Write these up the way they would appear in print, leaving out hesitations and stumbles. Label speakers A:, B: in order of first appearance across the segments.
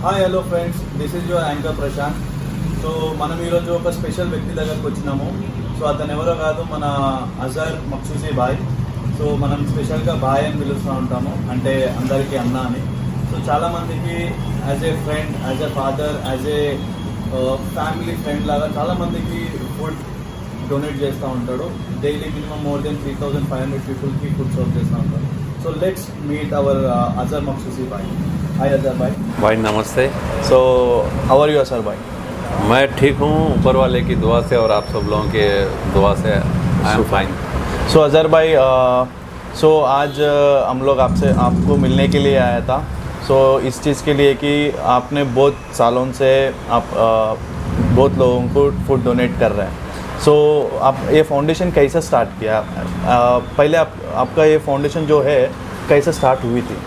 A: Hi hello friends, this is your anchor Prashant. So మనం ఈరోజు ఒక స్పెషల్ వ్యక్తి దగ్గరకు వచ్చినాము. సో అతను ఎవరో కాదు, మన అజర్ మక్సూసి బాయ్. సో మనం స్పెషల్గా బాయ్ అని పిలుస్తూ ఉంటాము, అంటే అందరికీ అన్న అని. సో చాలామందికి as a friend, as a father, as a family friend లాగా చాలామందికి ఫుడ్ డొనేట్ చేస్తూ ఉంటాడు. డైలీ మినిమం మోర్ దెన్ 3,500 పీపుల్కి ఫుడ్ సర్వ్ చేస్తూ ఉంటాడు. So let's meet our Azhar మక్సూసి బాయ్. हाय अजहर भाई.
B: भाई नमस्ते.
A: So how are you Azhar भाई?
B: मैं ठीक हूँ, ऊपर वाले की दुआ से और आप सब लोगों के दुआ से आई एम फाइन.
A: सो अजहर भाई, सो आज हम लोग आपको मिलने के लिए आया था. सो इस चीज़ के लिए कि आपने बहुत सालों से आप बहुत लोगों को फूड डोनेट कर रहे हैं. सो आप ये फाउंडेशन कैसे स्टार्ट किया? पहले आपका ये फाउंडेशन जो है कैसे स्टार्ट हुई थी?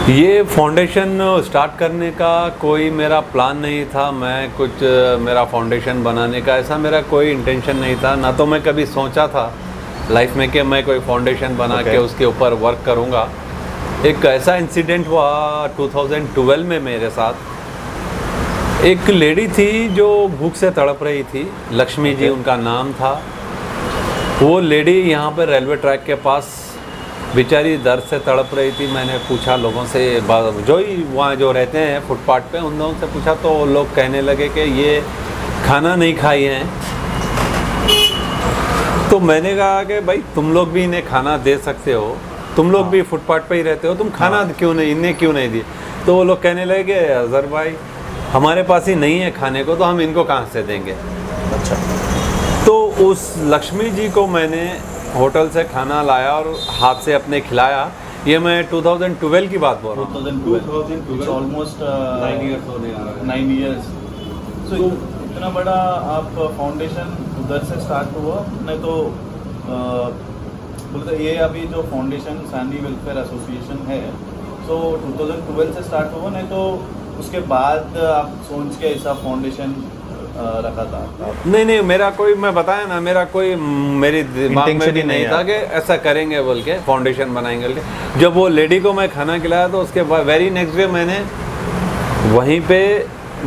B: ये फाउंडेशन स्टार्ट करने का कोई मेरा प्लान नहीं था. मैं कुछ मेरा फाउंडेशन बनाने का ऐसा मेरा कोई इंटेंशन नहीं था. ना तो मैं कभी सोचा था लाइफ में कि मैं कोई फाउंडेशन बना के उसके ऊपर वर्क करूँगा. एक ऐसा इंसिडेंट हुआ 2012 में मेरे साथ. एक लेडी थी जो भूख से तड़प रही थी, लक्ष्मी जी उनका नाम था. वो लेडी यहाँ पर रेलवे ट्रैक के पास बेचारी दर्द से तड़प रही थी. मैंने पूछा लोगों से, जो ही वहाँ जो रहते हैं फुटपाथ पे, उन लोगों से पूछा तो लोग कहने लगे कि ये खाना नहीं खाई हैं. तो मैंने कहा कि भाई तुम लोग भी इन्हें खाना दे सकते हो, तुम लोग भी फुटपाथ पे ही रहते हो, तुम खाना क्यों नहीं, इन्हें क्यों नहीं दिए? तो वो लोग कहने लगे कि अजहर भाई हमारे पास ही नहीं है खाने को, तो हम इनको कहाँ से देंगे. अच्छा. तो उस लक्ष्मी जी को मैंने होटल से खाना लाया और हाथ से अपने खिलाया. ये मैं 2012 की बात बोल रहा हूँ.
A: 2012 ऑलमोस्ट 9 इयर्स होने आ रहा है. 9 इयर्स. सो इतना बड़ा आप फाउंडेशन उधर से स्टार्ट हुआ? नहीं तो बोलते ये अभी जो फाउंडेशन सैंडी वेलफेयर एसोसिएशन है, सो 2012 से स्टार्ट हुआ, नहीं तो उसके बाद आप सोच के ऐसा फाउंडेशन रखा था?
B: नहीं, मेरा कोई, मैं बताया ना, मेरा कोई मेरी दिमाग में भी नहीं था कि ऐसा करेंगे बोल के फाउंडेशन बनाएंगे बोल के. जब वो लेडी को मैं खाना खिलाया तो उसके बाद वेरी नेक्स्ट डे मैंने वहीं पे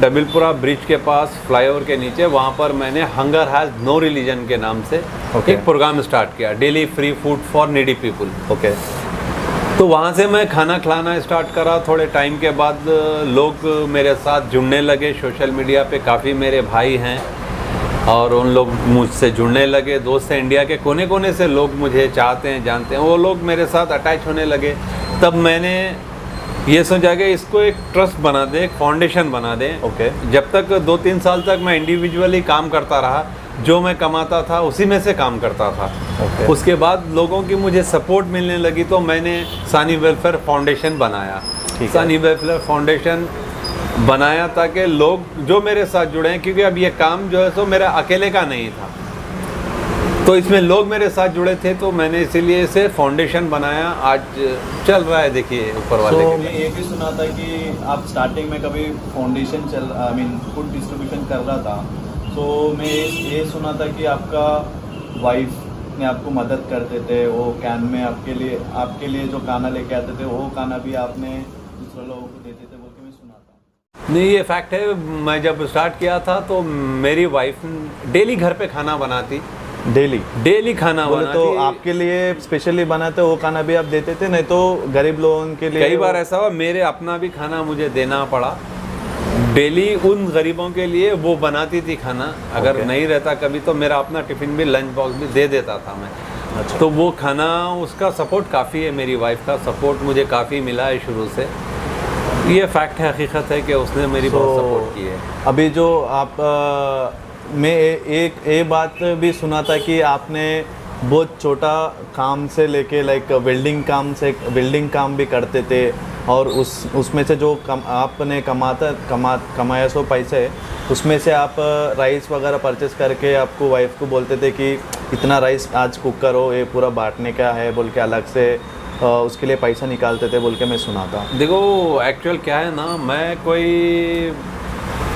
B: डबिलपुरा ब्रिज के पास फ्लाईओवर के नीचे, वहाँ पर मैंने हंगर हैज़ नो रिलीजन के नाम से एक प्रोग्राम स्टार्ट किया, daily free food for needy people. Okay. तो वहाँ से मैं खाना खिलाना स्टार्ट करा. थोड़े टाइम के बाद लोग मेरे साथ जुड़ने लगे. सोशल मीडिया पे काफ़ी मेरे भाई हैं और उन लोग मुझसे जुड़ने लगे. दोस्त हैं, इंडिया के कोने कोने से लोग मुझे चाहते हैं, जानते हैं, वो लोग मेरे साथ अटैच होने लगे. तब मैंने ये सोचा कि इसको एक ट्रस्ट बना दें, एक फाउंडेशन बना दें. ओके. जब तक 2-3 साल तक मैं इंडिविजुअली काम करता रहा, जो मैं कमाता था उसी में से काम करता था. उसके बाद लोगों की मुझे सपोर्ट मिलने लगी तो मैंने सानी वेलफेयर फाउंडेशन बनाया. सानी वेलफेयर फाउंडेशन बनाया ताकि लोग जो मेरे साथ जुड़े हैं, क्योंकि अब ये काम जो है सो मेरा अकेले का नहीं था, तो इसमें लोग मेरे साथ जुड़े थे, तो मैंने इसीलिए इसे फाउंडेशन बनाया. आज चल रहा है, देखिए ऊपर वाले के.
A: मैं ये भी सुना था कि आप स्टार्टिंग में कभी फाउंडेशन फूड डिस्ट्रीब्यूशन कर रहा था, तो मैं ये सुना था कि आपका वाइफ ने आपको मदद करते थे. वो कैन में आपके लिए जो खाना लेके आते थे, वो खाना भी आपने दूसरे लोगों को देते थे बोल के मैं सुना था.
B: नहीं, ये फैक्ट है. मैं जब स्टार्ट किया था तो मेरी वाइफ डेली घर पे खाना बनाती. डेली खाना बनाती.
A: तो आपके लिए स्पेशली बनाते, वो खाना भी आप देते थे? नहीं तो गरीब लोगों के लिए?
B: कई बार ऐसा हुआ मेरे अपना भी खाना मुझे देना पड़ा. डेली उन गरीबों के लिए वो बनाती थी खाना. अगर नहीं रहता कभी तो मेरा अपना टिफ़िन भी, लंच बॉक्स भी दे देता था मैं. अच्छा. तो वो खाना, उसका सपोर्ट काफ़ी है, मेरी वाइफ का सपोर्ट मुझे काफ़ी मिला है शुरू से. ये फैक्ट है, हकीकत है कि उसने मेरी बहुत सपोर्ट की है.
A: अभी जो आप मैं एक बात भी सुना था कि आपने बहुत छोटा काम से लेके लाइक वेल्डिंग काम भी करते थे, और उसमें से जो आपने कमाया सो पैसे, उसमें से आप राइस वगैरह परचेस करके आपको वाइफ को बोलते थे कि इतना राइस आज कुक करो, ये पूरा बांटने का है बोल के अलग से उसके लिए पैसा निकालते थे बोल के मैं सुना था.
B: देखो एक्चुअल क्या है ना, मैं कोई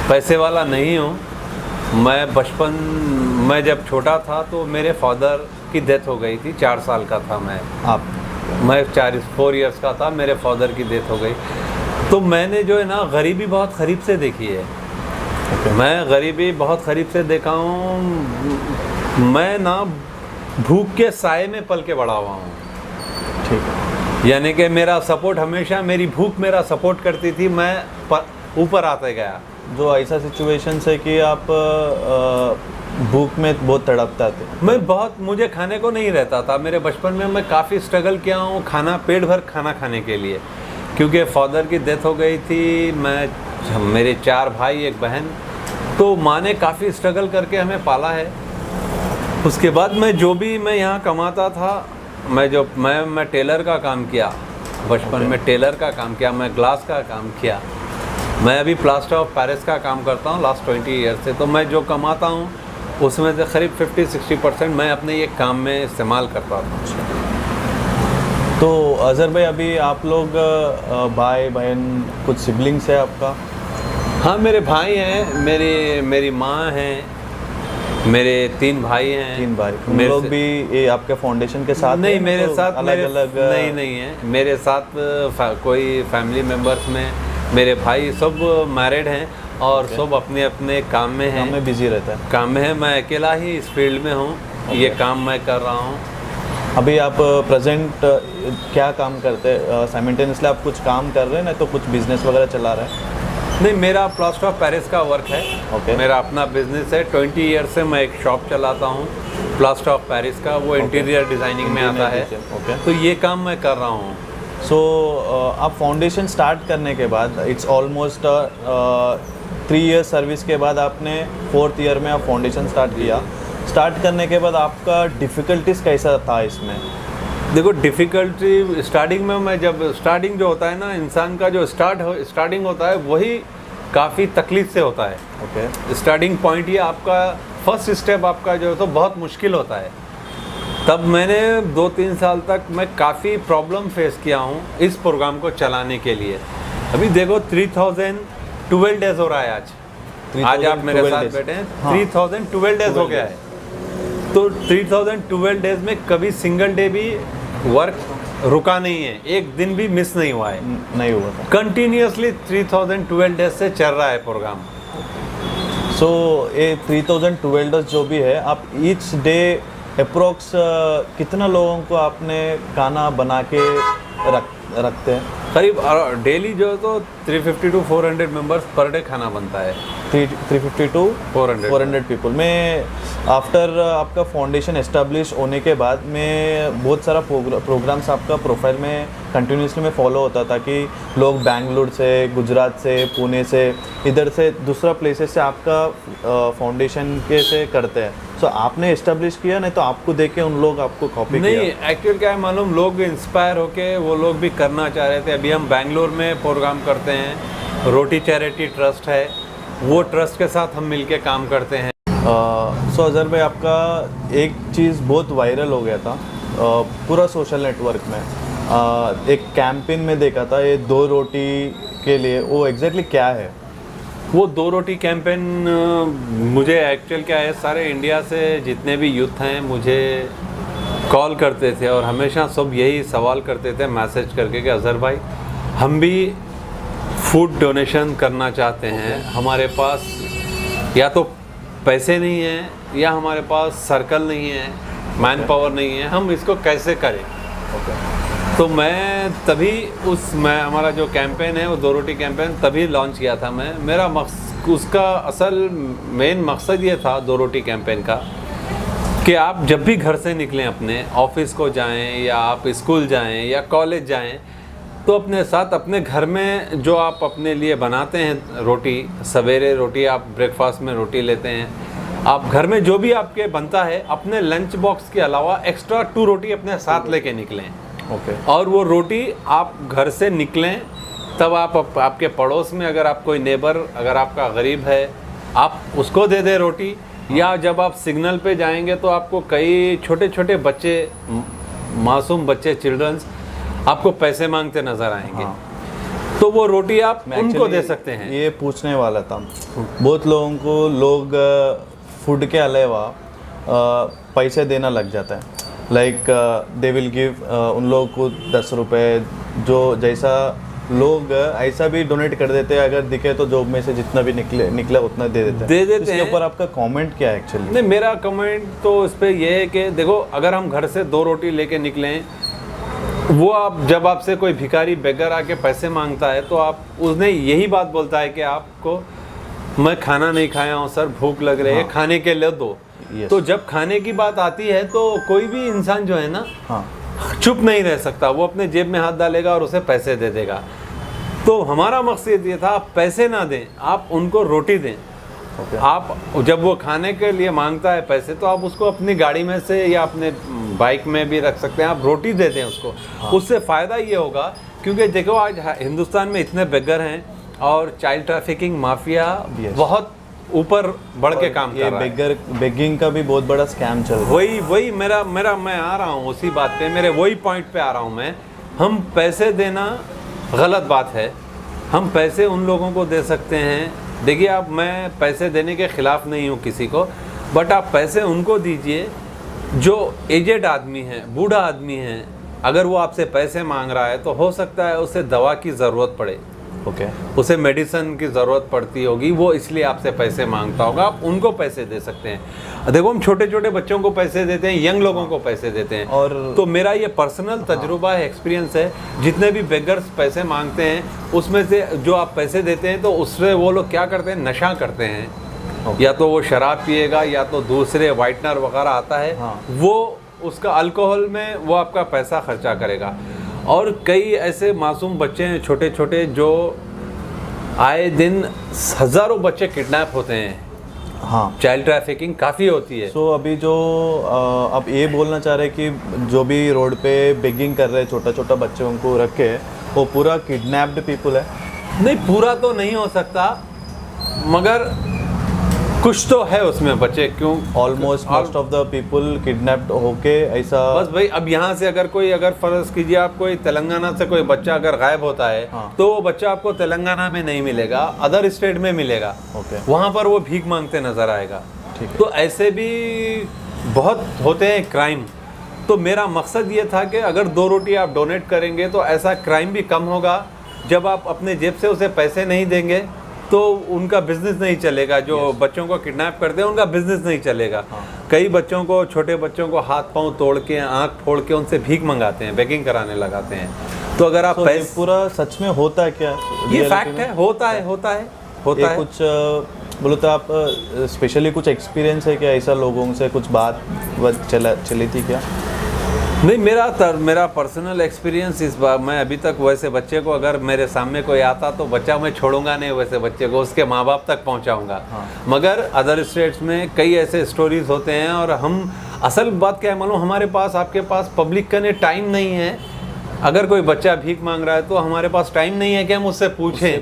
B: पैसे वाला नहीं हूँ. मैं जब छोटा था तो मेरे फादर की डेथ हो गई थी. 4 साल का था मैं 4-4 इयर्स का था, मेरे फादर की डेथ हो गई. तो मैंने जो है ना गरीबी बहुत करीब से देखी है। मैं गरीबी बहुत करीब से देखा हूँ। मैं ना भूख के साए में पल के बड़ा हुआ हूँ।
C: ठीक है।
B: यानी कि मेरा सपोर्ट हमेशा, मेरी भूख मेरा सपोर्ट करती थी, मैं ऊपर आते गया।
C: जो ऐसा सिचुएशन है कि आप भूख में बहुत तड़पता थे।
B: मैं बहुत, मुझे खाने को नहीं रहता था। मेरे बचपन में मैं काफ़ी स्ट्रगल किया हूँ खाना, पेट भर खाना खाने के लिए, क्योंकि फादर की डेथ हो गई थी। मेरे 4 भाई 1 बहन, तो माँ ने काफ़ी स्ट्रगल करके हमें पाला है। उसके बाद मैं यहाँ कमाता था। मैं टेलर का काम किया बचपन में, टेलर का काम किया, मैं ग्लास का काम किया। मैं अभी प्लास्टर ऑफ पेरिस का काम करता हूँ लास्ट 20 ईयर से। तो मैं जो कमाता हूँ उसमें से करीब 50-60% मैं अपने ये काम में इस्तेमाल करता हूँ।
C: तो अज़हर भाई, अभी आप लोग भाई बहन, कुछ सिबलिंग्स है आपका?
B: हाँ, मेरे भाई हैं, मेरी माँ हैं, मेरे 3 भाई हैं।
C: 3 भाई। मेरे लोग भी ये आपके फाउंडेशन के साथ?
B: नहीं, मेरे
C: तो
B: साथ
C: अलग-अलग
B: नहीं है। मेरे साथ कोई फैमिली मेम्बर्स में मेरे भाई सब मैरिड हैं और सब अपने अपने काम में हैं।
C: काम में बिजी रहता है।
B: काम में है। मैं अकेला ही इस फील्ड में हूँ। ये काम मैं कर रहा हूँ।
C: अभी आप प्रेजेंट क्या काम करते हैं? साइमल्टेनियसली आप कुछ काम कर रहे हैं ना, तो कुछ बिजनेस वगैरह चला रहे हैं?
B: नहीं, मेरा प्लास्टर ऑफ पेरिस का वर्क है।
C: Okay.
B: मेरा अपना बिजनेस है। 20 ईयर से मैं एक शॉप चलाता हूँ प्लास्टर ऑफ पेरिस का। वो इंटीरियर डिज़ाइनिंग में आता है।
C: Okay.
B: तो ये काम मैं कर रहा हूँ।
C: सो आप फाउंडेशन स्टार्ट करने के बाद, इट्स ऑलमोस्ट 3 ईयर सर्विस के बाद आपने 4th ईयर में आप फाउंडेशन स्टार्ट किया। स्टार्ट करने के बाद आपका डिफ़िकल्टीज़ कैसा था इसमें?
B: देखो, डिफ़िकल्टी स्टार्टिंग में, मैं जब स्टार्टिंग जो होता है ना, इंसान का जो स्टार्टिंग होता है वही काफ़ी तकलीफ से होता है।
C: ओके।
B: स्टार्टिंग पॉइंट ये आपका फर्स्ट स्टेप आपका जो है तो बहुत मुश्किल होता है। तब मैंने 2-3 साल तक मैं काफ़ी प्रॉब्लम फेस किया हूँ इस प्रोग्राम को चलाने के लिए। अभी देखो 3012 डेज़ हो रहा है आज आप मेरे साथ बैठे हैं। 3012 डेज़ हो गया है। तो 3012 डेज़ में कभी सिंगल डे भी वर्क रुका नहीं है, एक दिन भी मिस नहीं हुआ है।
C: नहीं हुआ था।
B: कंटिन्यूसली 3012 डेज से चल रहा है प्रोग्राम।
C: सो ये 3012 डेज जो भी है, आप ईच डे अप्रोक्स कितना लोगों को आपने खाना बना के रखते हैं?
B: करीब डेली जो है तो 350 to 400 मेंबर्स पर डे खाना बनता है।
C: 350 to 400 पीपल में। आफ्टर आपका फाउंडेशन एस्टेब्लिश होने के बाद में बहुत सारा प्रोग्राम्स आपका प्रोफाइल में कंटिन्यूसली में फॉलो होता था कि लोग बेंगलुरु से, गुजरात से, पुणे से, इधर से दूसरा प्लेसेस से आपका फाउंडेशन के से करते हैं। सो आपने एस्टेब्लिश किया, नहीं तो आपको देख के उन लोग आपको कॉपी किया?
B: नहीं, एक्चुअल क्या है मालूम, लोग इंस्पायर होके वो लोग भी करना चाह रहे थे। अभी हम बेंगलुरु में प्रोग्राम करते हैं, रोटी चैरिटी ट्रस्ट है, वो ट्रस्ट के साथ हम मिलके काम करते हैं।
C: सो अज़हर भाई, आपका एक चीज़ बहुत वायरल हो गया था पूरा सोशल नेटवर्क में। एक कैंपेन में देखा था, ये 2 रोटी के लिए। वो एग्जैक्टली क्या है?
B: वो 2 रोटी कैंपेन, मुझे एक्चुअल क्या है, सारे इंडिया से जितने भी यूथ हैं मुझे कॉल करते थे और हमेशा सब यही सवाल करते थे मैसेज करके कि अज़हर भाई, हम भी फूड डोनेशन करना चाहते हैं। हमारे पास या तो पैसे नहीं हैं या हमारे पास सर्कल नहीं है, मैन पावर नहीं है, हम इसको कैसे करें? तो मैं तभी हमारा जो कैंपेन है वो 2 रोटी कैंपेन तभी लॉन्च किया था मैं। मेरा उसका असल मेन मकसद ये था 2 रोटी कैंपेन का कि आप जब भी घर से निकलें, अपने ऑफिस को जाएं या आप स्कूल जाएं या कॉलेज जाएं, तो अपने साथ अपने घर में जो आप अपने लिए बनाते हैं रोटी, सवेरे रोटी आप ब्रेकफास्ट में रोटी लेते हैं, आप घर में जो भी आपके बनता है अपने लंच बॉक्स के अलावा एक्स्ट्रा 2 रोटी अपने साथ लेके निकलें। और वो रोटी आप घर से निकलें तब आप आपके पड़ोस में, अगर आप कोई नेबर, अगर आपका गरीब है, आप उसको दे दें रोटी। या जब आप सिग्नल पे जाएंगे तो आपको कई छोटे छोटे बच्चे, मासूम बच्चे, चिल्ड्रंस आपको पैसे मांगते नज़र आएंगे। तो वो रोटी आप उनको दे सकते हैं।
C: ये पूछने वाला था, बहुत लोगों को लोग फूड के अलावा पैसे देना लग जाता है। लाइक दे विल गिव, उन लोगों को 10 रुपये, जो जैसा लोग ऐसा भी डोनेट कर देते हैं, अगर दिखे तो जॉब में से जितना भी निकला उतना दे देते हैं। इसके
B: हैं।
C: ऊपर आपका कमेंट क्या है एक्चुअली?
B: नहीं, मेरा कमेंट तो इस पे ये है कि देखो, अगर हम घर से 2 रोटी लेके निकलें, वो आप जब आपसे कोई भिखारी बेगर आके पैसे मांगता है तो आप उसने यही बात बोलता है कि आपको मैं खाना नहीं खाया हूँ सर, भूख लग रही है, खाने के लिए दो। तो जब खाने की बात आती है तो कोई भी इंसान जो है ना, चुप नहीं रह सकता, वो अपने जेब में हाथ डालेगा और उसे पैसे दे देगा। तो हमारा मकसद ये था, आप पैसे ना दें, आप उनको रोटी दें। आप जब वो खाने के लिए मांगता है पैसे, तो आप उसको अपनी गाड़ी में से या अपने बाइक में भी रख सकते हैं, आप रोटी दे दें उसको। उससे फ़ायदा ये होगा, क्योंकि देखो आज हिंदुस्तान में इतने बेगर हैं और चाइल्ड ट्रैफिकिंग माफिया बहुत ऊपर बढ़ के काम कर रहा है।
C: बेगिंग का भी बहुत बड़ा स्कैम चल रहा है।
B: वही मेरा मैं आ रहा हूँ उसी बात पे, मेरे वही पॉइंट पे आ रहा हूँ मैं। हम पैसे देना गलत बात है, हम पैसे उन लोगों को दे सकते हैं। देखिए आप, मैं पैसे देने के ख़िलाफ़ नहीं हूँ किसी को, बट आप पैसे उनको दीजिए जो एजेड आदमी है, बूढ़ा आदमी है। अगर वो आपसे पैसे मांग रहा है तो हो सकता है उसे दवा की ज़रूरत पड़े, उसे मेडिसिन की ज़रूरत पड़ती होगी, वो इसलिए आपसे पैसे मांगता होगा, आप उनको पैसे दे सकते हैं। देखो हम छोटे छोटे बच्चों को पैसे देते हैं, यंग लोगों को पैसे देते हैं। और तो मेरा ये पर्सनल तजुर्बा है, एक्सपीरियंस है। जितने भी बेगर्स पैसे मांगते हैं, उसमें से जो आप पैसे देते हैं तो उससे वो लोग क्या करते हैं, नशा करते हैं। या तो वो शराब पिएगा, या तो दूसरे वाइटनर वगैरह आता है, वो उसका अल्कोहल में वो आपका पैसा खर्चा करेगा। और कई ऐसे मासूम बच्चे हैं छोटे छोटे, जो आए दिन हज़ारों बच्चे किडनैप होते हैं। चाइल्ड ट्रैफिकिंग काफ़ी होती है।
C: सो अभी जो आप ये बोलना चाह रहे हैं कि जो भी रोड पे बेगिंग कर रहे हैं छोटा छोटा बच्चों को रख के, वो पूरा किडनैप्ड पीपल है?
B: नहीं, पूरा तो नहीं हो सकता, मगर कुछ तो है उसमें बच्चे। क्यों?
C: Almost most of the people kidnapped होके ऐसा।
B: बस भाई, अब यहाँ से अगर फर्ज कीजिए आप कोई तेलंगाना से कोई बच्चा अगर गायब होता है, तो वो बच्चा आपको तेलंगाना में नहीं मिलेगा, अदर स्टेट में मिलेगा। वहाँ पर वो भीख मांगते नजर आएगा। तो ऐसे भी बहुत होते हैं क्राइम। तो मेरा मकसद ये था कि अगर 2 रोटी आप डोनेट करेंगे तो ऐसा क्राइम भी कम होगा। जब आप अपने जेब से उसे पैसे नहीं देंगे तो उनका बिजनेस नहीं चलेगा। जो बच्चों को किडनैप करते हैं उनका बिजनेस नहीं चलेगा। कई बच्चों को, छोटे बच्चों को हाथ पांव तोड़ के, आंख फोड़ के उनसे भीख मंगाते हैं, बेगिंग कराने लगाते हैं। तो अगर आप पैसे,
C: पूरा सच में होता है क्या?
B: ये फैक्ट है, होता है।
C: कुछ बोलो तो आप स्पेशली कुछ एक्सपीरियंस है क्या, ऐसा लोगों से कुछ बात चली थी क्या?
B: नहीं, मेरा पर्सनल एक्सपीरियंस इस बार, मैं अभी तक वैसे बच्चे को, अगर मेरे सामने कोई आता तो बच्चा मैं छोड़ूंगा नहीं, वैसे बच्चे को उसके माँ बाप तक पहुंचाऊंगा। मगर अदर स्टेट्स में कई ऐसे स्टोरीज होते हैं। और हम, असल बात क्या है मालूम, हमारे पास, आपके पास पब्लिक करने टाइम नहीं है। अगर कोई बच्चा भीख मांग रहा है तो हमारे पास टाइम नहीं है कि हम उससे पूछने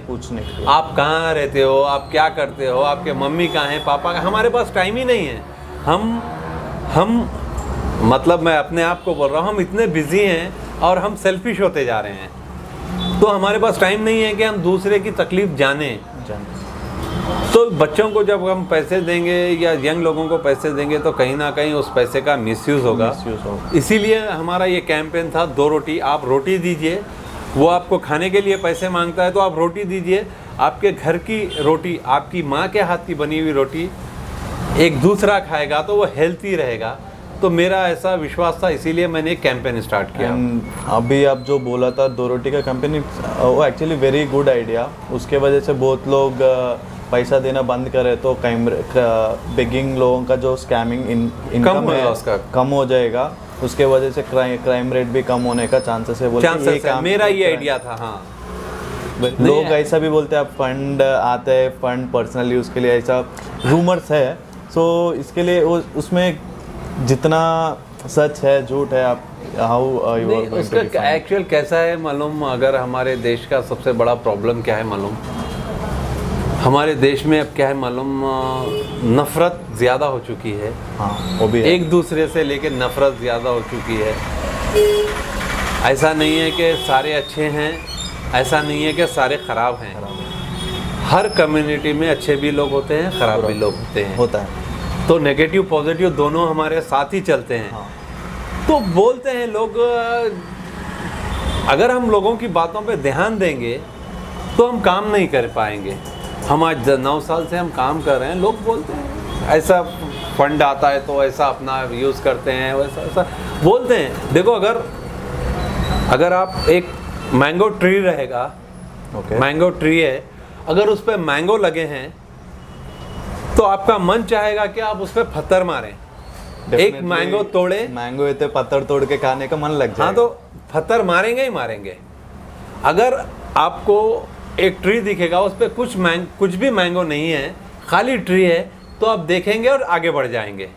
B: आप कहाँ रहते हो, आप क्या करते हो, आपके मम्मी कहाँ हैं, पापा कहाँ, हमारे पास टाइम ही नहीं है। हम मतलब मैं अपने आप को बोल रहा हूँ, हम इतने बिजी हैं और हम सेल्फिश होते जा रहे हैं। तो हमारे पास टाइम नहीं है कि हम दूसरे की तकलीफ जाने। तो बच्चों को जब हम पैसे देंगे या यंग लोगों को पैसे देंगे तो कहीं ना कहीं उस पैसे का मिसयूज़ होगा। इसीलिए हमारा ये कैंपेन था, 2 रोटी, आप रोटी दीजिए। वो आपको खाने के लिए पैसे मांगता है तो आप रोटी दीजिए। आपके घर की रोटी, आपकी माँ के हाथ की बनी हुई रोटी एक दूसरा खाएगा तो वो हेल्थी रहेगा। तो मेरा ऐसा विश्वास था, इसीलिए मैंने एक कैंपेन स्टार्ट किया।
C: अभी आप जो बोला था 2 रोटी का कैंपेन, वो एक्चुअली वेरी गुड आइडिया। उसके वजह से बहुत लोग पैसा देना बंद करे तो बेगिंग लोगों का जो स्कैमिंग इनकम है उसका कम हो जाएगा। उसके वजह से क्राइम रेट भी कम होने का चांसेस है।
B: मेरा ये आइडिया था। हाँ,
C: लोग ऐसा भी बोलते हैं, आप फंड आते हैं, फंड पर्सनल यूज़ के लिए, ऐसा रूमर्स है। सो इसके लिए उसमें जितना सच है झूठ है, आप
B: उसका एक्चुअल कैसा है मालूम? अगर हमारे देश का सबसे बड़ा प्रॉब्लम क्या है मालूम? हमारे देश में अब क्या है मालूम, नफ़रत ज़्यादा हो चुकी है।
C: वो भी है।
B: एक दूसरे से लेके नफ़रत ज़्यादा हो चुकी है। ऐसा नहीं है कि सारे अच्छे हैं, ऐसा नहीं है कि सारे ख़राब हैं। हर कम्युनिटी में अच्छे भी लोग होते हैं, ख़राब भी लोग होते हैं। तो नेगेटिव पॉजिटिव दोनों हमारे साथ ही चलते हैं। तो बोलते हैं लोग, अगर हम लोगों की बातों पे ध्यान देंगे तो हम काम नहीं कर पाएंगे। हम आज 9 साल से हम काम कर रहे हैं, लोग बोलते हैं ऐसा फंड आता है तो ऐसा अपना यूज़ करते हैं, वैसा ऐसा बोलते हैं। देखो अगर आप एक मैंगो ट्री रहेगा, मैंगो ट्री है, अगर उस पर मैंगो लगे हैं तो आपका मन चाहेगा कि आप उस पर पत्थर मारें, एक मैंगो तोड़े,
C: मैंगो इतने पत्थर तोड़ के खाने का मन लग जाए।
B: हाँ, तो पत्थर मारेंगे ही मारेंगे। अगर आपको एक ट्री दिखेगा उस पर कुछ भी मैंगो नहीं है, खाली ट्री है, तो आप देखेंगे और आगे बढ़ जाएंगे।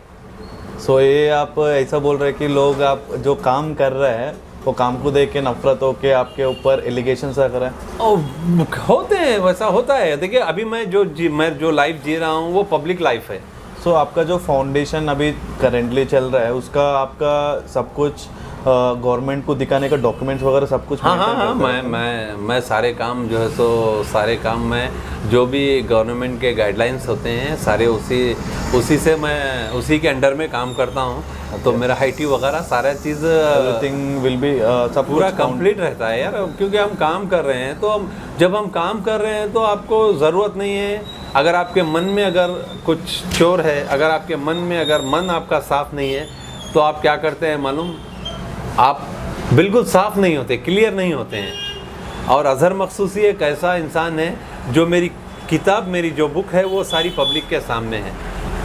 C: सो ये आप ऐसा बोल रहे हैं कि लोग आप जो काम कर रहे हैं वो काम को देख के नफरत हो के आपके ऊपर एलिगेशन सा कर रहे हैं?
B: और होते हैं, वैसा होता है। देखिए अभी मैं जो लाइफ जी रहा हूँ वो पब्लिक लाइफ है।
C: सो आपका जो फाउंडेशन अभी करेंटली चल रहा है उसका आपका सब कुछ गवर्नमेंट को दिखाने का डॉक्यूमेंट्स वगैरह सब कुछ?
B: हाँ, मैं सारे काम जो है सो सारे काम मैं जो भी गवर्नमेंट के गाइडलाइंस होते हैं सारे उसी से मैं उसी के अंडर में काम करता हूँ। तो मेरा IT वगैरह सारा चीज़
C: एवरीथिंग विल बी सब
B: पूरा कंप्लीट रहता है यार, क्योंकि हम काम कर रहे हैं। तो जब हम काम कर रहे हैं तो आपको ज़रूरत नहीं है, अगर आपके मन में अगर कुछ चोर है, अगर आपके मन में अगर मन आपका साफ़ नहीं है तो आप क्या करते हैं मालूम, आप बिल्कुल साफ़ नहीं होते, क्लियर नहीं होते हैं। और अज़हर मखसूसी एक ऐसा इंसान है जो मेरी किताब, मेरी जो बुक है वो सारी पब्लिक के सामने है।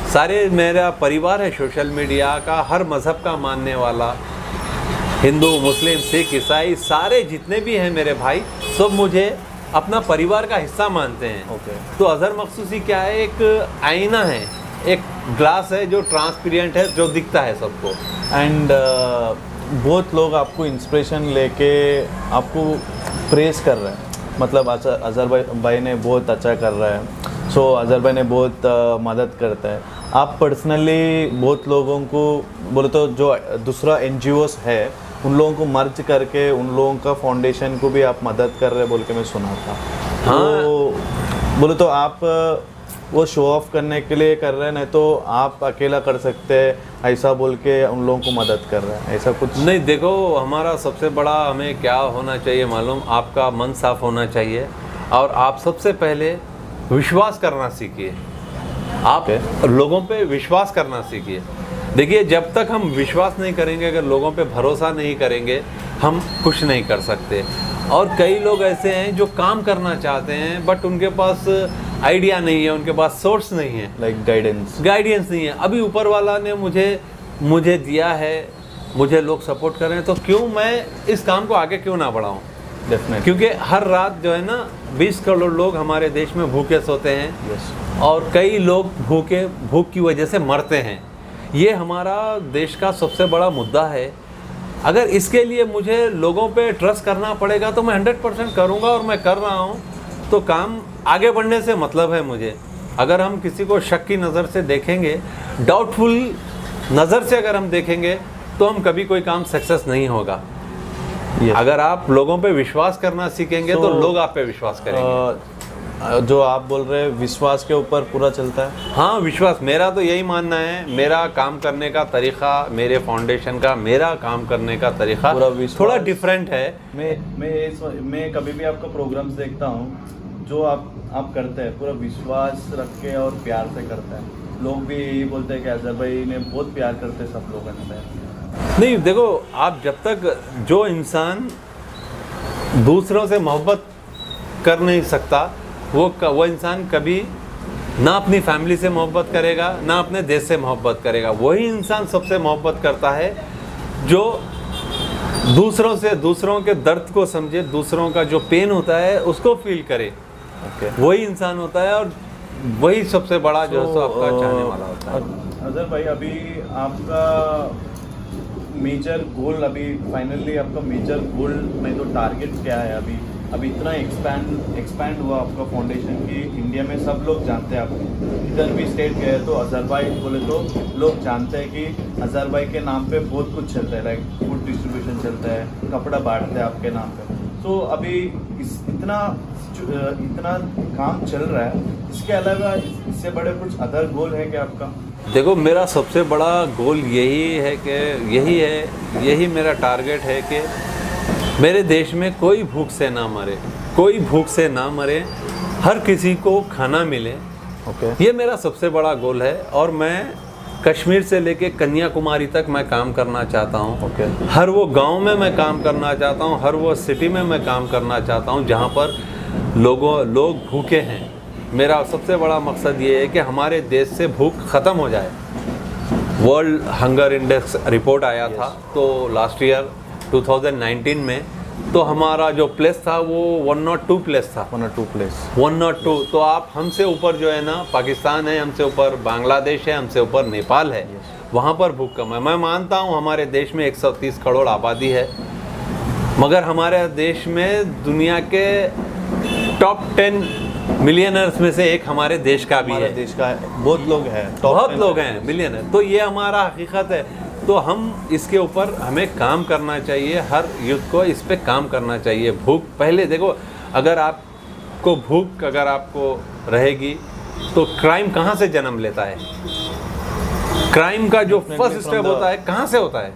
B: सारे मेरा परिवार है सोशल मीडिया का, हर मज़हब का मानने वाला, हिंदू, मुस्लिम, सिख, ईसाई, सारे जितने भी हैं मेरे भाई, सब मुझे अपना परिवार का हिस्सा मानते हैं। तो अज़हर मखसूसी क्या है, एक आईना है, एक ग्लास है जो ट्रांसपेरेंट है, जो दिखता है सबको।
C: एंड बहुत लोग आपको इंस्पिरेशन लेके आपको प्रेस कर रहे हैं, मतलब अज़हर भाई ने बहुत अच्छा कर रहा है, सो अज़हर भाई ने बहुत मदद करता है। आप पर्सनली बहुत लोगों को बोले तो जो दूसरा NGOs है उन लोगों को मर्ज करके उन लोगों का फाउंडेशन को भी आप मदद कर रहे हैं बोल के मैं सुना था।
B: हाँ,
C: तो बोले तो आप वो शो ऑफ करने के लिए कर रहे हैं, नहीं तो आप अकेला कर सकते हैं ऐसा बोल के उन लोगों को मदद कर रहे हैं, ऐसा कुछ
B: नहीं। देखो हमारा सबसे बड़ा हमें क्या होना चाहिए मालूम, आपका मन साफ होना चाहिए और आप सबसे पहले विश्वास करना सीखिए। आप लोगों पे विश्वास करना सीखिए। देखिए जब तक हम विश्वास नहीं करेंगे, अगर लोगों पे भरोसा नहीं करेंगे, हम कुछ नहीं कर सकते। और कई लोग ऐसे हैं जो काम करना चाहते हैं बट उनके पास आइडिया नहीं है, उनके पास सोर्स नहीं है,
C: लाइक गाइडेंस
B: नहीं है। अभी ऊपर वाला ने मुझे दिया है, मुझे लोग सपोर्ट कर रहे हैं, तो क्यों मैं इस काम को आगे क्यों ना बढ़ाऊं?
C: डेफिनेटली,
B: क्योंकि हर रात जो है ना 20 करोड़ लोग हमारे देश में भूखे सोते हैं। और कई लोग भूख की वजह से मरते हैं। ये हमारा देश का सबसे बड़ा मुद्दा है। अगर इसके लिए मुझे लोगों पे ट्रस्ट करना पड़ेगा तो मैं 100% करूँगा और मैं कर रहा हूँ। तो काम आगे बढ़ने से मतलब है मुझे। अगर हम किसी को शक की नज़र से देखेंगे, डाउटफुल नज़र से अगर हम देखेंगे तो हम कभी कोई काम सक्सेस नहीं होगा। अगर आप लोगों पे विश्वास करना सीखेंगे तो लोग आप पे विश्वास करेंगे।
C: जो आप बोल रहे हैं विश्वास के ऊपर पूरा चलता है?
B: हाँ, विश्वास। मेरा तो यही मानना है, मेरा काम करने का तरीक़ा, मेरे फाउंडेशन का मेरा काम करने का तरीक़ा थोड़ा डिफरेंट है।
A: मैं कभी भी आपका प्रोग्राम्स देखता हूँ, जो आप करते हैं पूरा विश्वास रख के और प्यार से करते हैं। लोग भी यही बोलते हैं कि अज़हर भाई ने बहुत प्यार करते हैं सब लोगों से।
B: नहीं, देखो आप जब तक जो इंसान दूसरों से मोहब्बत कर नहीं सकता वो इंसान कभी ना अपनी फैमिली से मोहब्बत करेगा, ना अपने देश से मोहब्बत करेगा। वही इंसान सबसे मोहब्बत करता है जो दूसरों के दर्द को समझे, दूसरों का जो पेन होता है उसको फील करे। वही इंसान होता है और वही सबसे बड़ा जो है आपका चाहने वाला होता है।
A: अज़हर भाई, अभी आपका मेजर गोल, अभी फाइनली आपका मेजर गोल में तो टारगेट क्या है? अभी इतना एक्सपैंड हुआ आपका फाउंडेशन कि इंडिया में सब लोग जानते हैं आपको। इधर भी स्टेट गए तो अज़हर भाई बोले तो लोग जानते हैं कि अज़हर भाई के नाम पे बहुत कुछ चलता है, लाइक फूड डिस्ट्रीब्यूशन चलता है, कपड़ा बांटते हैं आपके नाम पे। तो अभी इतना काम चल रहा है, इसके अलावा इससे बड़े कुछ अदर गोल है क्या आपका?
B: देखो मेरा सबसे बड़ा गोल यही है कि यही मेरा टारगेट है कि मेरे देश में कोई भूख से ना मरे, कोई भूख से ना मरे, हर किसी को खाना मिले।
C: ओके।
B: ये मेरा सबसे बड़ा गोल है और मैं कश्मीर से लेके कन्याकुमारी तक मैं काम करना चाहता हूँ।
C: ओके।
B: हर वो गांव में मैं काम करना चाहता हूँ, हर वो सिटी में मैं काम करना चाहता हूँ जहाँ पर लोग भूखे हैं। मेरा सबसे बड़ा मकसद ये है कि हमारे देश से भूख ख़त्म हो जाए। वर्ल्ड हंगर इंडेक्स रिपोर्ट आया था तो लास्ट ईयर 2019 में, तो हमारा जो प्लेस था वो 102 प्लेस था।
C: 102 प्लेस,
B: 102। तो आप हमसे ऊपर जो है ना पाकिस्तान है, हमसे ऊपर बांग्लादेश है, हमसे ऊपर नेपाल है। वहाँ पर भूख कम है। मैं मानता हूँ हमारे देश में 130 करोड़ आबादी है, मगर हमारे देश में दुनिया के टॉप 10 मिलियनर्स में से एक हमारे देश का भी है।
C: देश का है, बहुत लोग हैं,
B: बहुत लोग हैं मिलियनर। तो ये हमारा हकीकत है। तो हम इसके ऊपर हमें काम करना चाहिए, हर यूथ को इस पे काम करना चाहिए। भूख पहले देखो, अगर आपको भूख अगर आपको रहेगी तो क्राइम कहाँ से जन्म लेता है? क्राइम का जो फर्स्ट स्टेप होता है कहाँ से होता है?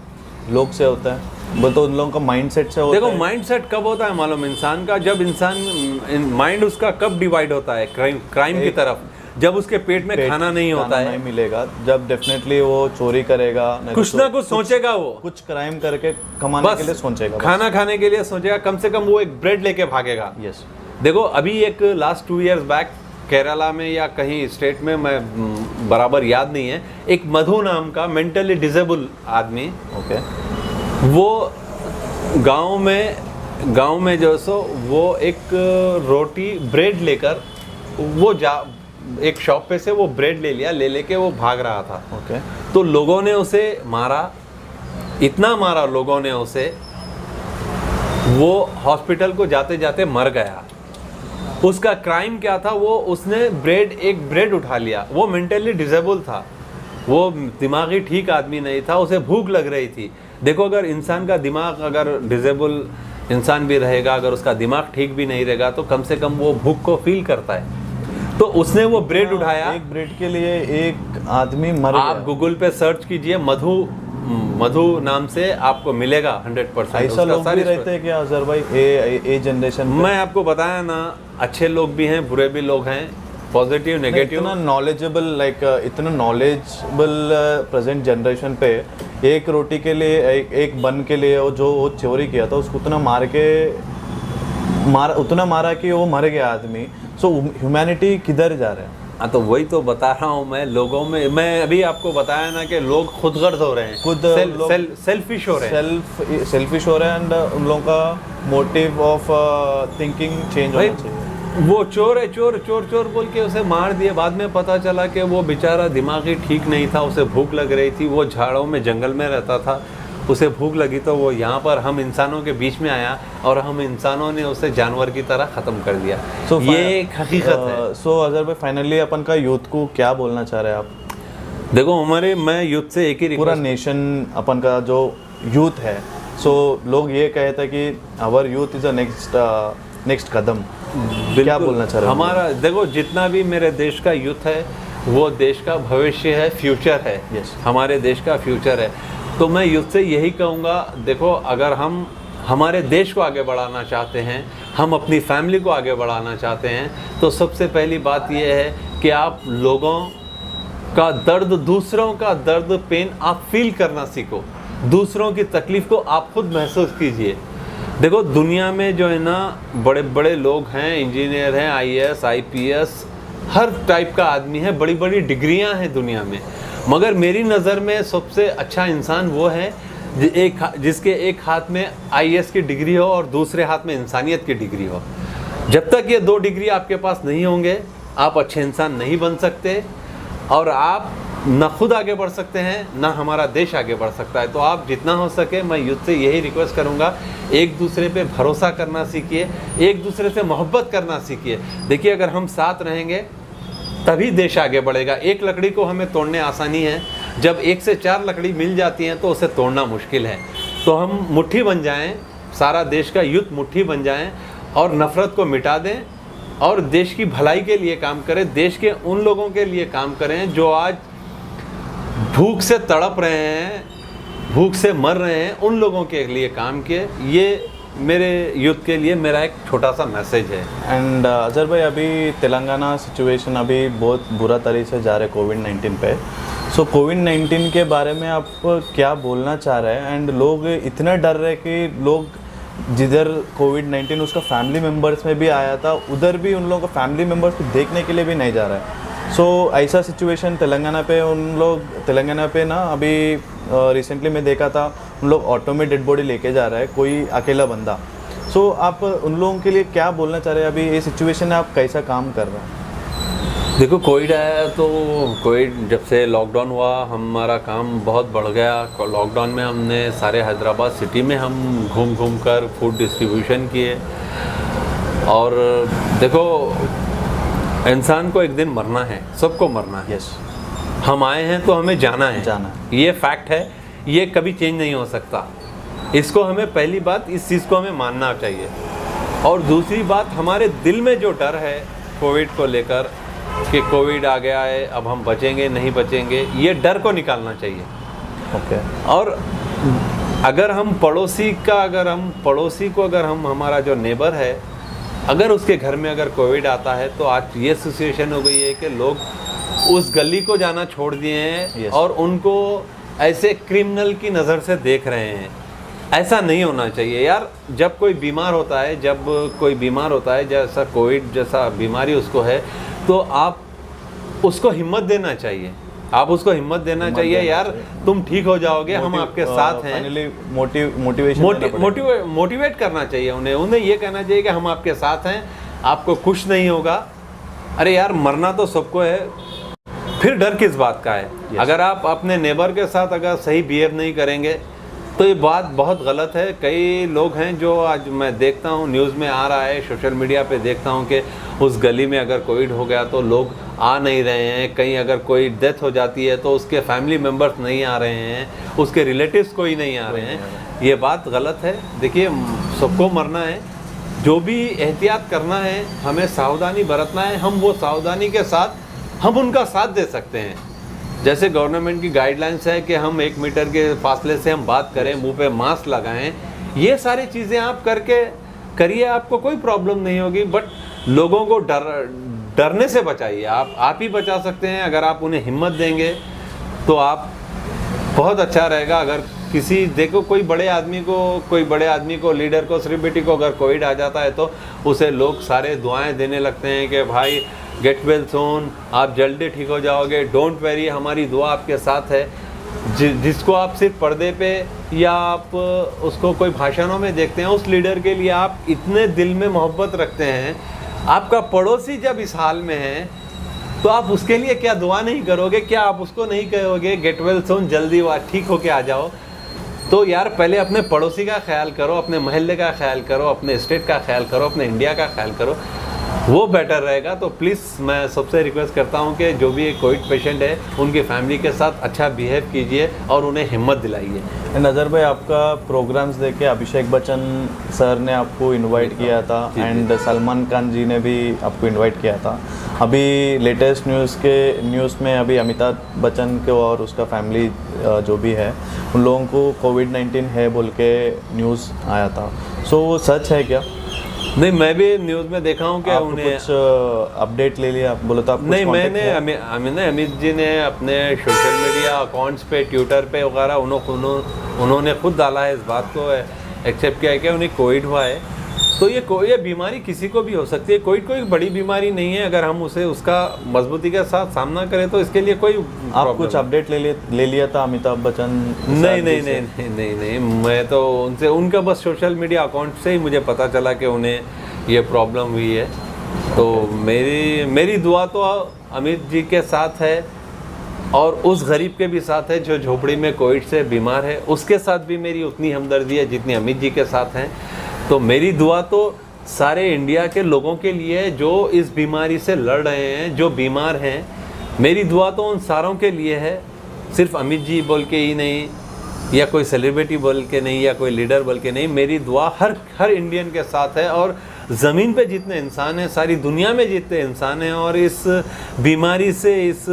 C: लोग से होता है। बोल तो उन लोगों का माइंडसेट से होता
B: देखो
C: है।
B: माइंडसेट कब होता है मालूम इंसान का? जब इंसान माइंड उसका कब डिवाइड होता है क्राइम की तरफ? जब उसके पेट में खाना नहीं होता है,
C: नहीं मिलेगा, जब डेफिनेटली वो चोरी करेगा,
B: कुछ ना कुछ सोचेगा, वो
C: कुछ क्राइम करके कमाने के लिए सोचेगा,
B: खाना खाने के लिए सोचेगा, कम से कम वो एक ब्रेड लेके भागेगा।
C: यस।
B: देखो अभी एक लास्ट 2 इयर्स बैक केरला में या कहीं स्टेट में, मैं बराबर याद नहीं है, एक मधु नाम का मेंटली डिसेबल आदमी,
C: ओके,
B: वो गांव में जो सो वो एक रोटी ब्रेड लेकर वो एक शॉप पे से वो ब्रेड ले लिया, ले लेके वो भाग रहा था।
C: ओके।
B: तो लोगों ने उसे मारा, इतना मारा लोगों ने उसे, वो हॉस्पिटल को जाते जाते मर गया। उसका क्राइम क्या था? वो उसने एक ब्रेड उठा लिया। वो मेंटली डिसेबल था, वो दिमागी ठीक आदमी नहीं था, उसे भूख लग रही थी। देखो अगर इंसान का दिमाग, अगर डिसेबल इंसान भी रहेगा, अगर उसका दिमाग ठीक भी नहीं रहेगा तो कम से कम वो भूख को फील करता है। तो उसने वो ब्रेड उठाया।
C: एक ब्रेड के लिए एक आदमी मर गया।
B: आप गूगल पे सर्च कीजिए, मधु नाम से आपको मिलेगा 100%।
C: ऐसा लोग भी रहते हैं क्या अजहर भाई ए जनरेशन?
B: मैं आपको बताया ना, अच्छे लोग भी हैं, बुरे भी लोग हैं, पॉजिटिव नेगेटिव।
C: इतना नॉलेजेबल इतना नॉलेजेबल प्रेजेंट जनरेशन पे एक रोटी के लिए, एक बन के लिए वो चोरी किया था, उसको उतना मारा कि वो मर गया आदमी। सो ह्यूमैनिटी किधर जा रहा है?
B: हाँ, तो वही तो बता रहा हूँ मैं लोगों में। मैं अभी आपको बताया ना कि लोग खुदगर्ज हो रहे हैं, सेल्फिश हो रहे हैं,
C: सेल्फिश हो रहे हैं। एंड उन लोगों का मोटिव ऑफ थिंकिंग चेंज होना चाहिए।
B: वो चोर है, चोर चोर चोर बोल के उसे मार दिया। बाद में पता चला कि वो बेचारा दिमागी ठीक नहीं था, उसे भूख लग रही थी, वो झाड़ों में जंगल में रहता था, उसे भूख लगी तो वो यहाँ पर हम इंसानों के बीच में आया और हम इंसानों ने उसे जानवर की तरह ख़त्म कर दिया। ये एक हकीकत है।
C: सो अजहर भाई, फाइनली अपन का यूथ को क्या बोलना चाह रहे हैं आप?
B: देखो मैं यूथ से एक ही
C: पूरा नेशन अपन का जो यूथ है, सो लोग ये कहते हैं कि our youth is a next कदम। क्या बोलना चाह रहे हैं?
B: हमारा देखो जितना भी मेरे देश का यूथ है वो देश का भविष्य है, फ्यूचर है।
C: Yes.
B: हमारे देश का फ्यूचर है। तो मैं यूथ से यही कहूँगा, देखो अगर हम हमारे देश को आगे बढ़ाना चाहते हैं, हम अपनी फैमिली को आगे बढ़ाना चाहते हैं, तो सबसे पहली बात यह है कि आप लोगों का दर्द, दूसरों का दर्द, पेन आप फील करना सीखो। दूसरों की तकलीफ़ को आप खुद महसूस कीजिए। देखो दुनिया में जो है ना बड़े बड़े लोग हैं, इंजीनियर हैं, IAS IPS हर टाइप का आदमी है, बड़ी बड़ी डिग्रियां हैं दुनिया में, मगर मेरी नज़र में सबसे अच्छा इंसान वो है जिसके एक हाथ में IAS की डिग्री हो और दूसरे हाथ में इंसानियत की डिग्री हो। जब तक ये 2 डिग्री आपके पास नहीं होंगे आप अच्छे इंसान नहीं बन सकते, और आप ना खुद आगे बढ़ सकते हैं ना हमारा देश आगे बढ़ सकता है। तो आप जितना हो सके, मैं यूथ से यही रिक्वेस्ट करूंगा, एक दूसरे पे भरोसा करना सीखिए, एक दूसरे से मोहब्बत करना सीखिए। देखिए अगर हम साथ रहेंगे तभी देश आगे बढ़ेगा। एक लकड़ी को हमें तोड़ने आसानी है, जब 1 से 4 लकड़ी मिल जाती हैं तो उसे तोड़ना मुश्किल है। तो हम मुट्ठी बन जाएं, सारा देश का यूथ मुट्ठी बन जाएं और नफ़रत को मिटा दें और देश की भलाई के लिए काम करें, देश के उन लोगों के लिए काम करें जो आज भूख से तड़प रहे हैं, भूख से मर रहे हैं, उन लोगों के लिए काम किए। ये मेरे यूथ के लिए मेरा एक छोटा सा मैसेज है।
C: एंड अजहर भाई, अभी तेलंगाना सिचुएशन अभी बहुत बुरा तरीके से जा रहा है कोविड-19 पे। सो कोविड-19 के बारे में आप क्या बोलना चाह रहे हैं? एंड लोग इतना डर रहे कि लोग जिधर कोविड-19 उसका फैमिली मेम्बर्स में भी आया था, उधर भी उन लोगों को फैमिली मेम्बर्स को देखने के लिए भी नहीं जा रहा है। सो ऐसा सिचुएशन तेलंगाना पे तेलंगाना पे ना अभी रिसेंटली मैं देखा था, उन लोग ऑटो में डेड बॉडी लेके जा रहा है, कोई अकेला बंदा। सो आप उन लोगों के लिए क्या बोलना चाह रहे हैं? अभी ये सिचुएशन में आप कैसा काम कर रहे हैं?
B: देखो, कोविड आया तो कोविड जब से लॉकडाउन हुआ हमारा काम बहुत बढ़ गया। लॉकडाउन में हमने सारे हैदराबाद सिटी में हम घूम कर फूड डिस्ट्रीब्यूशन किए। और देखो, इंसान को एक दिन मरना है, सबको मरना है।
C: यस,
B: हम आए हैं तो हमें जाना है, ये फैक्ट है, ये कभी चेंज नहीं हो सकता। इसको हमें पहली बात इस चीज़ को हमें मानना चाहिए। और दूसरी बात, हमारे दिल में जो डर है कोविड को लेकर कि कोविड आ गया है, अब हम बचेंगे नहीं बचेंगे, ये डर को निकालना चाहिए।
C: ओके।
B: और अगर हम पड़ोसी को अगर हम हमारा जो नेबर है, अगर उसके घर में अगर कोविड आता है तो आज ये सिचुएशन हो गई है कि लोग उस गली को जाना छोड़ दिए हैं।
C: Yes.
B: और उनको ऐसे क्रिमिनल की नज़र से देख रहे हैं। ऐसा नहीं होना चाहिए यार। जब कोई बीमार होता है, जैसा कोविड जैसा बीमारी उसको है, तो आप उसको हिम्मत देना चाहिए। यार, तुम ठीक हो जाओगे, हम आपके साथ हैं। मोटिवेट करना चाहिए उन्हें ये कहना चाहिए कि हम आपके साथ हैं, आपको कुछ नहीं होगा। अरे यार, मरना तो सबको है, फिर डर किस बात का है? अगर आप अपने नेबर के साथ अगर सही बिहेव नहीं करेंगे तो ये बात बहुत गलत है। कई लोग हैं जो आज मैं देखता हूँ न्यूज़ में आ रहा है, सोशल मीडिया पे देखता हूँ कि उस गली में अगर कोविड हो गया तो लोग आ नहीं रहे हैं। कहीं अगर कोई डेथ हो जाती है तो उसके फैमिली मेम्बर्स नहीं आ रहे हैं, उसके रिलेटिव्स कोई नहीं आ रहे हैं। ये बात गलत है। देखिए, सबको मरना है, जो भी एहतियात करना है, हमें सावधानी बरतना है। हम वो सावधानी के साथ हम उनका साथ दे सकते हैं। जैसे गवर्नमेंट की गाइडलाइंस है कि हम 1 मीटर के फासले से हम बात करें, मुंह पे मास्क लगाएं, ये सारी चीज़ें आप करिए, आपको कोई प्रॉब्लम नहीं होगी। बट लोगों को डरने से बचाइए। आप ही बचा सकते हैं। अगर आप उन्हें हिम्मत देंगे तो आप बहुत अच्छा रहेगा। अगर कोई बड़े आदमी को, लीडर को, सेलिब्रिटी को अगर कोविड आ जाता है तो उसे लोग सारे दुआएं देने लगते हैं कि भाई गेट वेल सून, आप जल्दी ठीक हो जाओगे, डोंट वेरी, हमारी दुआ आपके साथ है। जिसको आप सिर्फ पर्दे पे या आप उसको कोई भाषणों में देखते हैं, उस लीडर के लिए आप इतने दिल में मोहब्बत रखते हैं। आपका पड़ोसी जब इस हाल में है तो आप उसके लिए क्या दुआ नहीं करोगे? क्या आप उसको नहीं कहोगे गेट वेल सून, जल्दी ठीक होके आ जाओ? तो यार, पहले अपने पड़ोसी का ख्याल करो, अपने मोहल्ले का ख्याल करो, अपने स्टेट का ख्याल करो, अपने इंडिया का ख्याल करो, वो बेटर रहेगा। तो प्लीज़ मैं सबसे रिक्वेस्ट करता हूँ कि जो भी कोविड पेशेंट है उनकी फैमिली के साथ अच्छा बिहेव कीजिए और उन्हें हिम्मत दिलाइए।
C: नज़र भाई, आपका प्रोग्राम्स देखे अभिषेक बच्चन सर ने आपको इनवाइट किया था एंड सलमान खान जी ने भी आपको इनवाइट किया था। अभी लेटेस्ट न्यूज़ में अभी अमिताभ बच्चन को और उसका फैमिली जो भी है, उन लोगों को कोविड-19 है बोल के न्यूज़ आया था। सो वो सच है क्या?
B: नहीं, मैं भी न्यूज़ में देखा हूँ कि उन्हें
C: कुछ अपडेट ले लिया, बोला था?
B: नहीं, मैंने अमित जी ने अपने सोशल मीडिया अकाउंट्स पे, ट्विटर पे वगैरह उन्होंने खुद डाला है, इस बात को एक्सेप्ट किया है कि उन्हें कोविड हुआ है। तो ये बीमारी किसी को भी हो सकती है। कोविड कोई बड़ी बीमारी नहीं है। अगर हम उसका मजबूती के साथ सामना करें तो इसके लिए कोई
C: आप कुछ अपडेट ले लिया था अमिताभ बच्चन?
B: नहीं, मैं तो उनका बस सोशल मीडिया अकाउंट से ही मुझे पता चला कि उन्हें ये प्रॉब्लम हुई है। तो मेरी दुआ तो अमित जी के साथ है और उस गरीब के भी साथ है जो झोपड़ी में कोविड से बीमार है। उसके साथ भी मेरी उतनी हमदर्दी है जितनी अमित जी के साथ हैं। तो मेरी दुआ तो सारे इंडिया के लोगों के लिए जो इस बीमारी से लड़ रहे हैं, जो बीमार हैं। मेरी दुआ तो उन सारों के लिए है, सिर्फ अमित जी बोल के ही नहीं, या कोई सेलिब्रिटी बोल के नहीं, या कोई लीडर बोल के नहीं। मेरी दुआ हर इंडियन के साथ है। और ज़मीन पे जितने इंसान हैं, सारी दुनिया में जितने इंसान हैं और इस बीमारी से, इस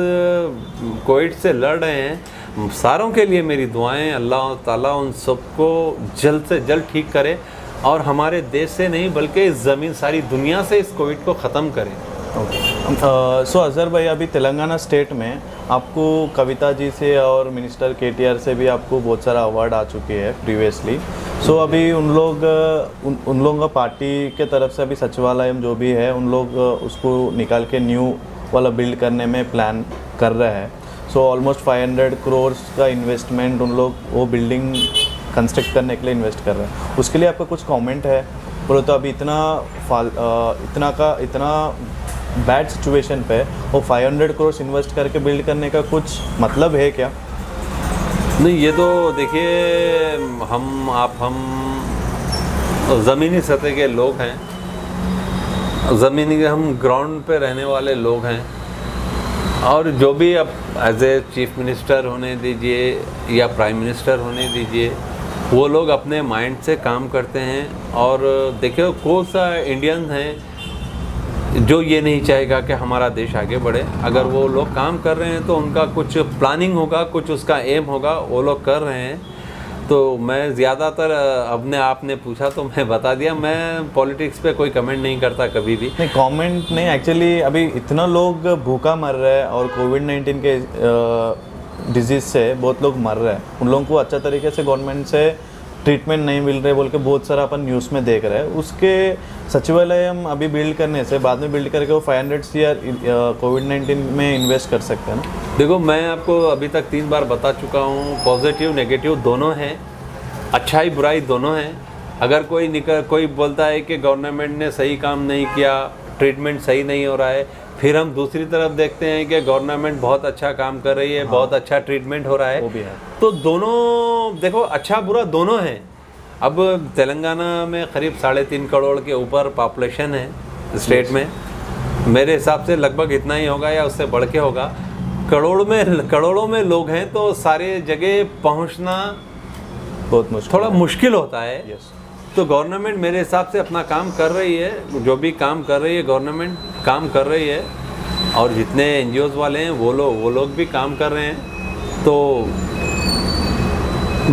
B: कोविड से लड़ रहे हैं, सारों के लिए मेरी दुआएं। अल्लाह ताला उन सबको जल्द से जल्द ठीक करे और हमारे देश से नहीं बल्कि इस ज़मीन सारी दुनिया से इस कोविड को ख़त्म करें।
C: सो अजहर भाई, अभी तेलंगाना स्टेट में आपको कविता जी से और मिनिस्टर केटीआर से भी आपको बहुत सारा अवार्ड आ चुके हैं प्रीवियसली। सो अभी उन लोगों का पार्टी के तरफ से अभी सचिवालय जो भी है उन लोग उसको निकाल के न्यू वाला बिल्ड करने में प्लान कर रहे हैं। सो ऑलमोस्ट 500 करोड़ का इन्वेस्टमेंट उन लोग वो बिल्डिंग कंस्ट्रक्ट करने के लिए इन्वेस्ट कर रहे हैं। उसके लिए आपका कुछ कमेंट है? बोलो तो अभी इतना बैड सिचुएशन पे वो 500 करोड़ इन्वेस्ट करके बिल्ड करने का कुछ मतलब है क्या?
B: नहीं, ये तो देखिए हम ज़मीनी सतह के लोग हैं, हम ग्राउंड पे रहने वाले लोग हैं, और जो भी अब एज ए चीफ मिनिस्टर होने दीजिए या प्राइम मिनिस्टर होने दीजिए, वो लोग अपने माइंड से काम करते हैं। और देखिए कौन सा इंडियन है जो ये नहीं चाहेगा कि हमारा देश आगे बढ़े। अगर वो लोग काम कर रहे हैं तो उनका कुछ प्लानिंग होगा, कुछ उसका एम होगा, वो लोग कर रहे हैं। तो मैं ज़्यादातर अपने आपने पूछा तो मैं बता दिया, मैं पॉलिटिक्स पे कोई कमेंट नहीं करता कभी भी।
C: नहीं, कमेंट नहीं, एक्चुअली अभी इतना लोग भूखा मर रहे हैं और कोविड-19 के डिजीज़ से बहुत लोग मर रहे हैं। उन लोगों को अच्छा तरीके से गवर्नमेंट से ट्रीटमेंट नहीं मिल रहे बोल के बहुत सारा अपन न्यूज़ में देख रहे हैं। उसके सचिवालय हम अभी बिल्ड करने से बाद में बिल्ड करके वो 500 CR कोविड-19 में इन्वेस्ट कर सकते हैं ना।
B: देखो, मैं आपको अभी तक 3 बार बता चुका हूँ, पॉजिटिव नेगेटिव दोनों हैं, अच्छाई बुराई दोनों हैं। अगर कोई बोलता है कि गवर्नमेंट ने सही काम नहीं किया, ट्रीटमेंट सही नहीं हो रहा है, फिर हम दूसरी तरफ देखते हैं कि गवर्नमेंट बहुत अच्छा काम कर रही है, बहुत अच्छा ट्रीटमेंट हो रहा है,
C: वो भी है।
B: तो दोनों देखो, अच्छा बुरा दोनों हैं। अब तेलंगाना में करीब 3.5 करोड़ के ऊपर पॉपुलेशन है स्टेट में, मेरे हिसाब से लगभग इतना ही होगा या उससे बढ़ के होगा। करोड़ों में लोग हैं, तो सारे जगह पहुंचना
C: बहुत मुश्किल,
B: थोड़ा मुश्किल होता है।
C: यस।
B: तो गवर्नमेंट मेरे हिसाब से अपना काम कर रही है, जो भी काम कर रही है गवर्नमेंट काम कर रही है, और जितने NGOs वाले हैं वो लोग भी काम कर रहे हैं। तो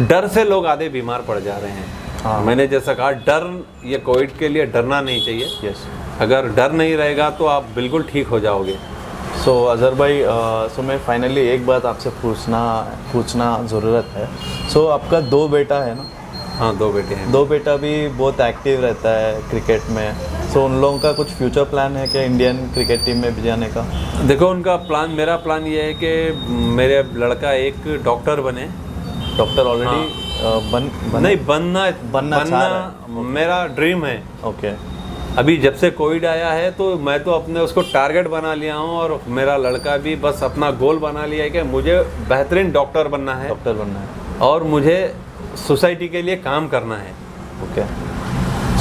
B: डर से लोग आधे बीमार पड़ जा रहे हैं।
C: हाँ।
B: मैंने जैसा कहा, डर, ये कोविड के लिए डरना नहीं चाहिए।
C: यस।
B: अगर डर नहीं रहेगा तो आप बिल्कुल ठीक हो जाओगे।
C: सो अजहर भाई, मैं फाइनली एक बात आपसे पूछना ज़रूरत है। सो आपका 2 बेटा है ना?
B: हाँ, 2 बेटे हैं।
C: 2 बेटा भी बहुत एक्टिव रहता है क्रिकेट में। सो उन लोगों का कुछ फ्यूचर प्लान है क्या इंडियन क्रिकेट टीम में भी जाने का?
B: देखो, उनका प्लान, मेरा प्लान ये है कि मेरे लड़का एक डॉक्टर बने।
C: डॉक्टर ऑलरेडी
B: बनना मेरा ड्रीम है।
C: ओके।
B: अभी जब से कोविड आया है तो मैं तो अपने उसको टारगेट बना लिया हूँ, और मेरा लड़का भी बस अपना गोल बना लिया है कि मुझे बेहतरीन डॉक्टर बनना है, और मुझे सोसाइटी के लिए काम करना है।
C: ओके।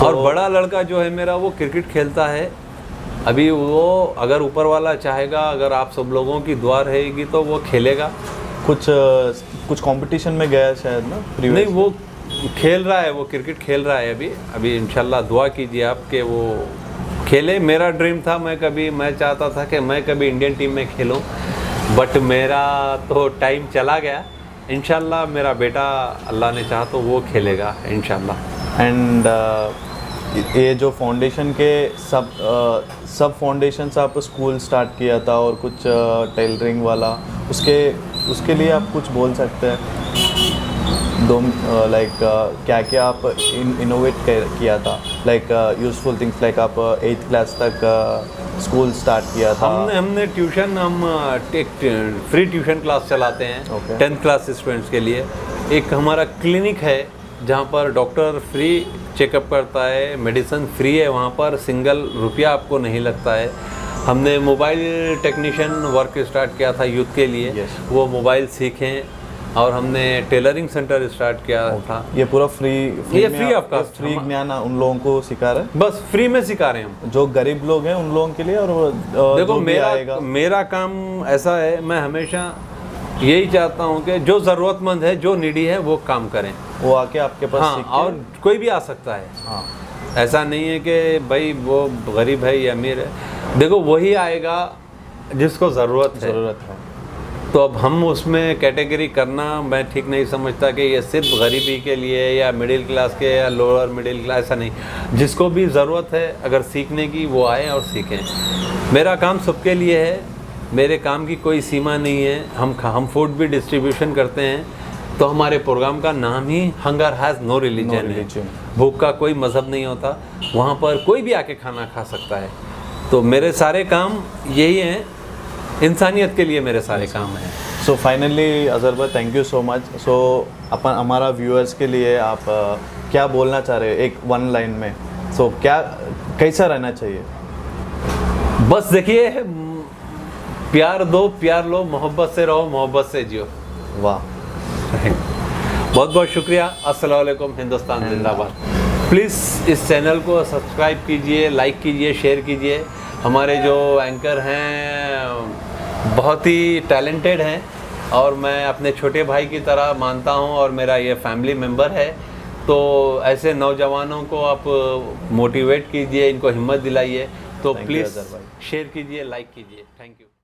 B: और बड़ा लड़का जो है मेरा, वो क्रिकेट खेलता है। अभी वो अगर ऊपर वाला चाहेगा, अगर आप सब लोगों की दुआ रहेगी तो वो खेलेगा।
C: कुछ कंपटीशन में गया शायद ना?
B: नहीं, वो खेल रहा है, वो क्रिकेट खेल रहा है अभी इंशाल्लाह दुआ कीजिए आप कि वो खेले। मेरा ड्रीम था, मैं चाहता था कि मैं कभी इंडियन टीम में खेलूं, बट मेरा तो टाइम चला गया। इंशाल्लाह मेरा बेटा, अल्लाह ने चाहा तो वो खेलेगा इंशाल्लाह।
C: एंड ये जो फाउंडेशन के सब फाउंडेशंस आप स्कूल स्टार्ट किया था और कुछ टेलरिंग वाला, उसके लिए आप कुछ बोल सकते हैं? क्या क्या आप इनोवेट किया था, यूज़फुल थिंग्स, आप 8th क्लास तक स्कूल स्टार्ट किया था?
B: हमने ट्यूशन, हम फ्री ट्यूशन क्लास चलाते हैं।
C: Okay.
B: 10th क्लास स्टूडेंट्स के लिए। एक हमारा क्लिनिक है जहाँ पर डॉक्टर फ्री चेकअप करता है, मेडिसिन फ्री है, वहाँ पर सिंगल रुपया आपको नहीं लगता है। हमने मोबाइल टेक्नीशियन वर्क स्टार्ट किया था यूथ के लिए।
C: Yes.
B: वो मोबाइल सीखें, और हमने टेलरिंग सेंटर स्टार्ट किया था।
C: ये पूरा फ्री
B: ऑफ कॉस्ट,
C: फ्री ज्ञान उन लोगों को सिखा रहे हैं,
B: बस फ्री में सिखा रहे हैं हम,
C: जो गरीब लोग हैं उन लोगों के लिए। और
B: देखो, मेरा काम ऐसा है, मैं हमेशा यही चाहता हूँ कि जो ज़रूरतमंद है, जो नीडी है, वो काम करें,
C: वो आके आपके पास।
B: हाँ, और कोई भी आ सकता है।
C: हाँ,
B: ऐसा नहीं है कि भाई वो गरीब है या अमीर है। देखो, वही आएगा जिसको ज़रूरत है। तो अब हम उसमें कैटेगरी करना मैं ठीक नहीं समझता कि ये सिर्फ गरीबी के लिए या मिडिल क्लास के या लोअर मिडिल क्लास, ऐसा नहीं। जिसको भी ज़रूरत है अगर सीखने की वो आए और सीखें। मेरा काम सबके लिए है, मेरे काम की कोई सीमा नहीं है। हम फूड भी डिस्ट्रीब्यूशन करते हैं, तो हमारे प्रोग्राम का नाम ही हंगर हैज़ नो रिलीजन है। भूख का कोई मज़हब नहीं होता, वहाँ पर कोई भी आके खाना खा सकता है। तो मेरे सारे काम यही हैं, इंसानियत के लिए मेरे सारे काम हैं।
C: सो फाइनली अजहर भाई, थैंक यू सो मच। सो अपन हमारा व्यूअर्स के लिए आप क्या बोलना चाह रहे हो एक वन लाइन में? सो क्या कैसा रहना चाहिए?
B: बस देखिए, प्यार दो, प्यार लो, मोहब्बत से रहो, मोहब्बत से जियो।
C: वाह,
B: बहुत बहुत शुक्रिया। अस्सलाम वालेकुम, हिंदुस्तान जिंदाबाद। प्लीज़ इस चैनल को सब्सक्राइब कीजिए, लाइक कीजिए, शेयर कीजिए। हमारे जो एंकर हैं बहुत ही टैलेंटेड हैं और मैं अपने छोटे भाई की तरह मानता हूं और मेरा ये फैमिली मेम्बर है। तो ऐसे नौजवानों को आप मोटिवेट कीजिए, इनको हिम्मत दिलाइए। तो प्लीज़ शेयर कीजिए, लाइक कीजिए। Thank you.